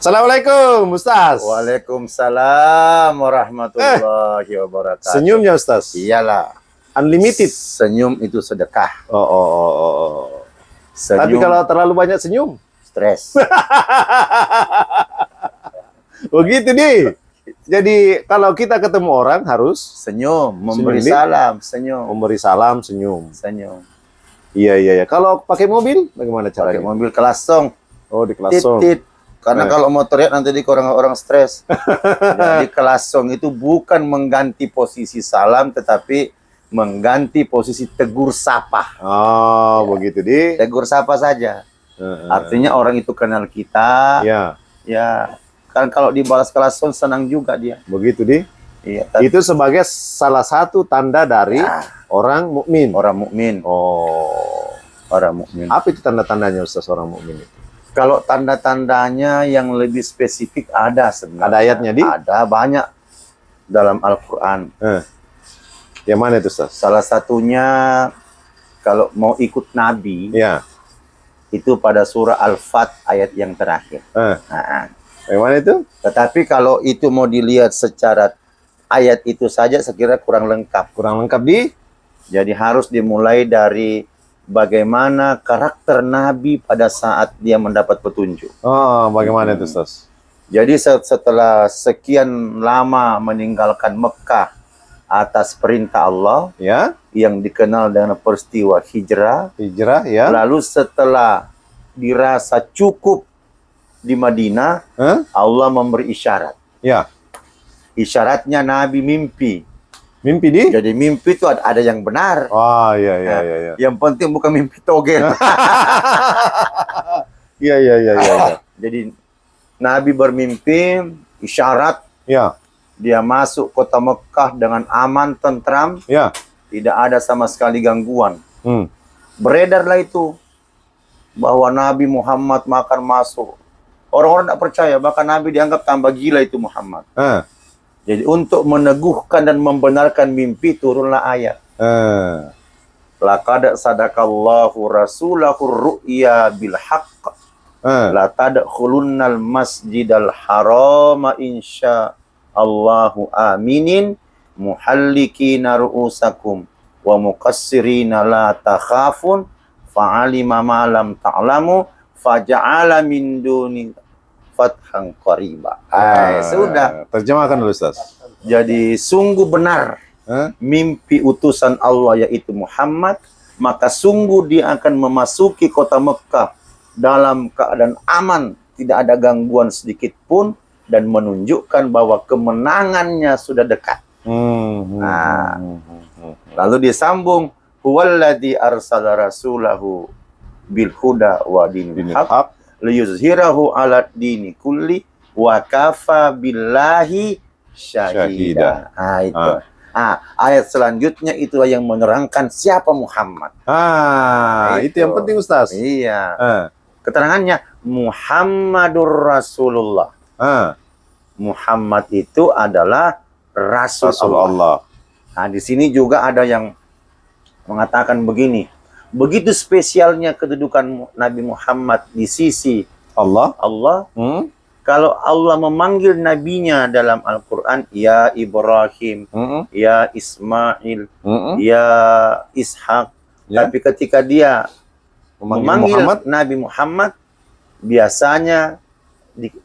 Assalamualaikum, Ustaz. Waalaikumsalam warahmatullahi wabarakatuh. Senyumnya, Ustaz. Iyalah. Unlimited. Senyum itu sedekah. Oh. Senyum, Tapi kalau terlalu banyak senyum, stres. begitu nih. Jadi kalau kita ketemu orang harus Senyum, memberi Senyum, salam, senyum. memberi salam, senyum. Senyum. Iya. Kalau pakai mobil, bagaimana Pakai caranya? mobil kelasong. Oh, di kelasong. Titit. Karena kalau motornya nanti di orang stres. Jadi kelasong itu bukan mengganti posisi salam, tetapi mengganti posisi tegur sapa. Oh, begitu di. Tegur sapa saja. Artinya orang itu kenal kita. Ya, Ya, kan kalau dibalas kelasong senang juga dia. begitu di. Iya, Itu sebagai salah satu tanda dari orang mukmin. orang mukmin. Oh. Orang mukmin. Apa itu tanda-tandanya, Ustaz, orang mukmin itu? Kalau tanda-tandanya yang lebih spesifik ada sebenarnya. Ada ayatnya, Di? Ada banyak dalam Al-Qur'an. Yang mana itu, Ustaz? Salah satunya kalau mau ikut Nabi Ya. itu pada surah Al-Fat ayat yang terakhir. Nah, Yang mana itu? tetapi kalau itu mau dilihat secara ayat itu saja saya kira kurang lengkap. Kurang lengkap di. Jadi harus dimulai dari bagaimana karakter Nabi pada saat dia mendapat petunjuk. Oh, bagaimana itu, Ustaz? Jadi setelah sekian lama meninggalkan Mekah atas perintah Allah Ya, yang dikenal dengan peristiwa hijrah, hijrah ya. lalu setelah dirasa cukup di Madinah, Allah memberi isyarat. Ya. Isyaratnya Nabi mimpi. Mimpi di? Jadi mimpi itu ada yang benar. Oh, iya. Yang penting bukan mimpi togel. Iya. Jadi Nabi bermimpi, isyarat Ya. dia masuk kota Mekah dengan aman, tentram, Ya. tidak ada sama sekali gangguan. Hmm. Beredarlah itu bahwa Nabi Muhammad makan masuk. Orang-orang tidak percaya, bahkan Nabi dianggap tambah gila itu Muhammad. Jadi untuk meneguhkan dan membenarkan mimpi turunlah ayat. Laqad sadakallahu rasulahu ru'ya bil haqq. La tadkhulunnal masjidal harama insya Allahu aminin muhallikina ru'usakum wa muqassirina la takhafun fa'alima ma lam ta'lamu faja'ala min duni fathan qariba. Sudah. Terjemahkan dulu, Ustaz. Jadi sungguh benar mimpi utusan Allah yaitu Muhammad, maka sungguh dia akan memasuki kota Mekah dalam keadaan aman, tidak ada gangguan sedikit pun, dan menunjukkan bahwa kemenangannya sudah dekat. Lalu disambung, huwallazi arsala rasulahu bil huda wa dinil haq liyuzhirahu ala dini kulli wa kafa billahi syahida. Itu. Ayat selanjutnya itulah yang menerangkan siapa Muhammad. Itu yang penting, Ustaz. Iya. Keterangannya Muhammadur Rasulullah. Muhammad itu adalah Rasul Allah. Nah, di sini juga ada yang mengatakan begini. Begitu spesialnya kedudukan Nabi Muhammad di sisi Allah. Kalau Allah memanggil nabinya dalam Al-Quran, ya Ibrahim, ya Ismail, ya Ishak. Tapi ketika dia memanggil Nabi Muhammad, biasanya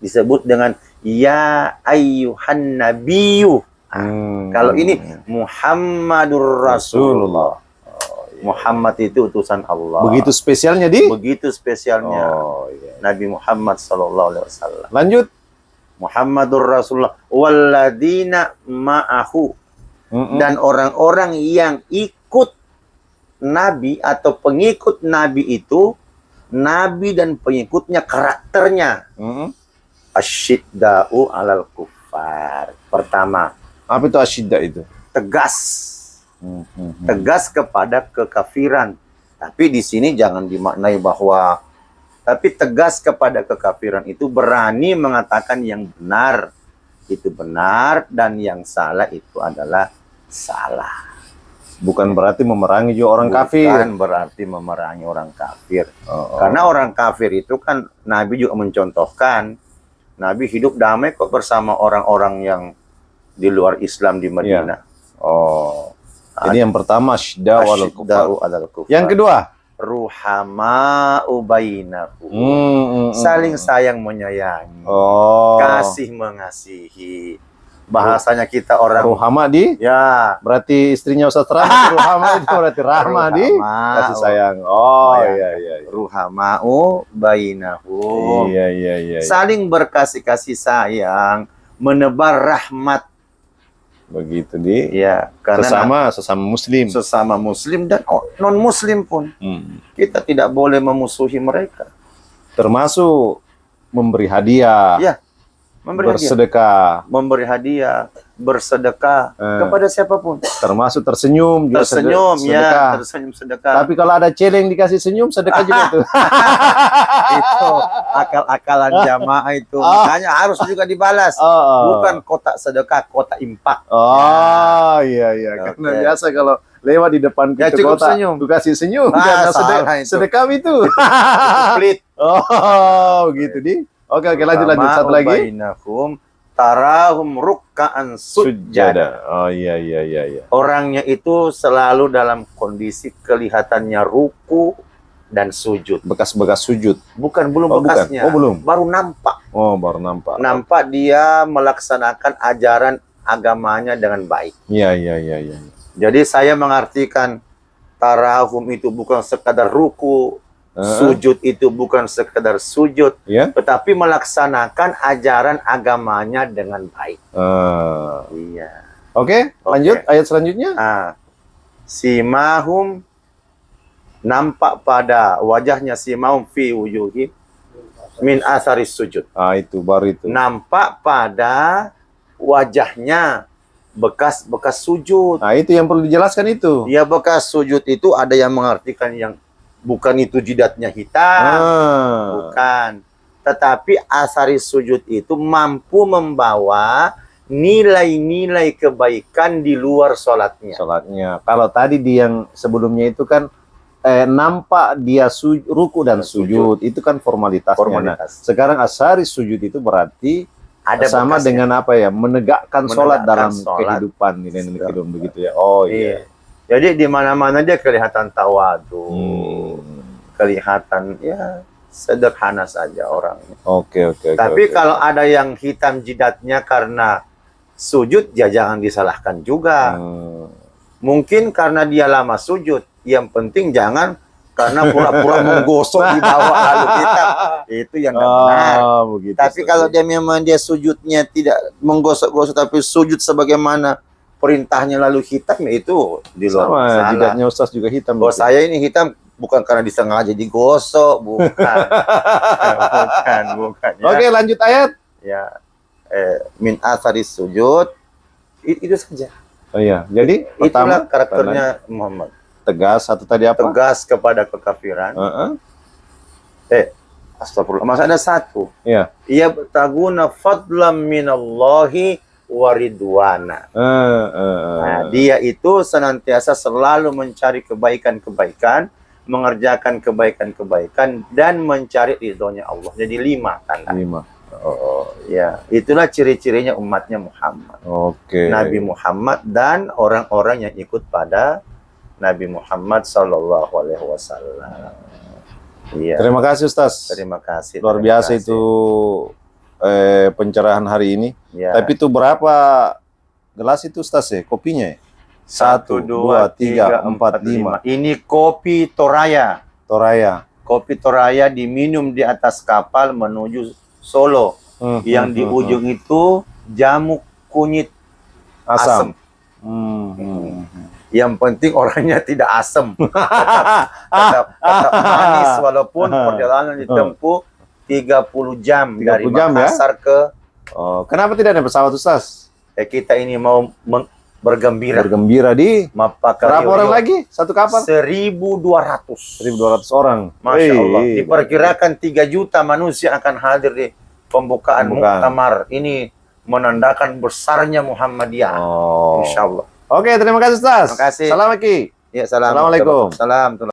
disebut dengan ya ayyuhan nabiyyu. Kalau ini Muhammadur Rasulullah. Muhammad itu utusan Allah. Begitu spesialnya di? Begitu spesialnya Nabi Muhammad SAW. Lanjut. Muhammadur Rasulullah walladzina ma'ahu. Dan orang-orang yang ikut Nabi atau pengikut Nabi itu, Nabi dan pengikutnya karakternya asyidda'u alal kuffar. Pertama, apa itu asyidda itu? Tegas. Tegas kepada kekafiran. Tapi di sini jangan dimaknai bahwa tegas kepada kekafiran itu berani mengatakan yang benar itu benar dan yang salah itu adalah salah. Bukan berarti memerangi juga orang kafir. Bukan berarti memerangi orang kafir. Karena orang kafir itu kan Nabi juga mencontohkan Nabi hidup damai kok bersama orang-orang yang di luar Islam di Madinah. Oh. Jadi yang pertama asyidda'u 'alal kufar. Asyidda'u 'alal kufar. Yang kedua, ruhama'u bainakum. Saling sayang menyayangi. Oh. Kasih mengasihi. Bahasanya kita orang Ruhama di ya, berarti istrinya Ustaz Rahmat. Ruhama itu berarti rahma di Ruhama. kasih sayang. Oh Bayangkan. iya. ruhama'u bainahum. Iya. Saling berkasih-kasih sayang, menebar rahmat. Begitu di. Ya, karena Sesama muslim. sesama muslim dan non muslim pun kita tidak boleh memusuhi mereka. Termasuk memberi hadiah, Ya, memberi hadiah, bersedekah, bersedekah kepada siapapun. termasuk tersenyum juga Tersenyum sedekah. ya, tersenyum sedekah. Tapi kalau ada celeng dikasih senyum, sedekah juga tuh. Itu akal-akalan jamaah itu. Makanya harus juga dibalas. Bukan kotak sedekah, kotak impak. Oh iya. Karena Oke. biasa kalau lewat di depan Ya, pintu cukup kota, senyum. tuh kasih senyum. Ah, Karena salah itu. sedekah itu. Split. Oh gitu di. Oke lanjut satu lagi. Bainahum tarahum rukka'an sujjada. Oh iya. Orangnya itu selalu dalam kondisi kelihatannya ruku dan sujud. Bekas-bekas sujud. Belum Oh, bukan. bekasnya. Oh, belum. Baru nampak. Oh baru nampak. Nampak dia melaksanakan ajaran agamanya dengan baik. Iya. Jadi saya mengartikan tarahum itu bukan sekadar ruku, sujud itu bukan sekadar sujud, Ya. tetapi melaksanakan ajaran agamanya dengan baik. Iya. Oke, lanjut ayat selanjutnya. Simahum, nampak pada wajahnya simahum fi wujuhi min asaris sujud. Itu baru itu. Nampak pada wajahnya bekas-bekas sujud. Nah, itu yang perlu dijelaskan itu. Ya, bekas sujud itu ada yang mengartikan yang bukan itu jidatnya hitam, bukan. Tetapi asari sujud itu mampu membawa nilai-nilai kebaikan di luar sholatnya. Kalau tadi di yang sebelumnya itu kan nampak dia ruku dan sujud, itu kan formalitasnya. Nah, sekarang asari sujud itu berarti ada sama bekasnya. Dengan apa ya? Menegakkan sholat dalam kehidupan, nilai-nilai kehidupan begitu ya. Oh iya. Jadi di mana-mana dia kelihatan tawadu, kelihatan ya sederhana saja orangnya. Oke. Tapi kalau ada yang hitam jidatnya karena sujud, ya jangan disalahkan juga. Mungkin karena dia lama sujud. Yang penting jangan karena pura-pura menggosok di bawah lalu hitam. Itu yang tidak benar. Begitu, tapi kalau dia memang dia sujudnya tidak menggosok-gosok tapi sujud sebagaimana perintahnya lalu hitam, ya itu di luar sana. Jidatnya Ustaz juga hitam. Oh, saya ini hitam bukan karena disengaja digosok, bukan. bukan. Ya. Oke, lanjut ayat. Ya, min asaris sujud, itu saja. Oh iya, jadi itulah karakternya Muhammad. Tegas atau tadi apa? Tegas kepada kekafiran. Astagfirullah. Masa ada satu. Iya. Ia bertaguna fadlam minallahi waridwana. Nah, dia itu senantiasa selalu mencari kebaikan-kebaikan, mengerjakan kebaikan-kebaikan, dan mencari ridhonya Allah. Jadi 5 tanda. 5. Ya, itulah ciri-cirinya umatnya Muhammad. Oke. Nabi Muhammad dan orang-orang yang ikut pada Nabi Muhammad Sallallahu Alaihi Wasallam. Iya. Terima kasih Ustaz. Terima kasih. Luar biasa itu pencerahan hari ini. Ya. Tapi itu berapa gelas itu Ustaz ya kopinya? 1, 2, 3, 4, 5. Ini kopi Toraya. Kopi Toraya diminum di atas kapal menuju Solo. Yang di ujung itu jamu kunyit asam. Yang penting orangnya tidak asam. tetap manis walaupun perjalanan ditempuh 30 jam 30 dari jam, Makassar ke. Kenapa tidak ada pesawat Ustaz? Kita ini mau bergembira di berapa orang lagi? Satu kapal? 1.200 orang. Masya Allah. Diperkirakan 3 juta manusia akan hadir di pembukaan muktamar. Ini menandakan besarnya Muhammadiyah. Insya Allah. Oke, terima kasih Ustaz. Terima kasih. Salam lagi. Ya, Assalamualaikum. Salam.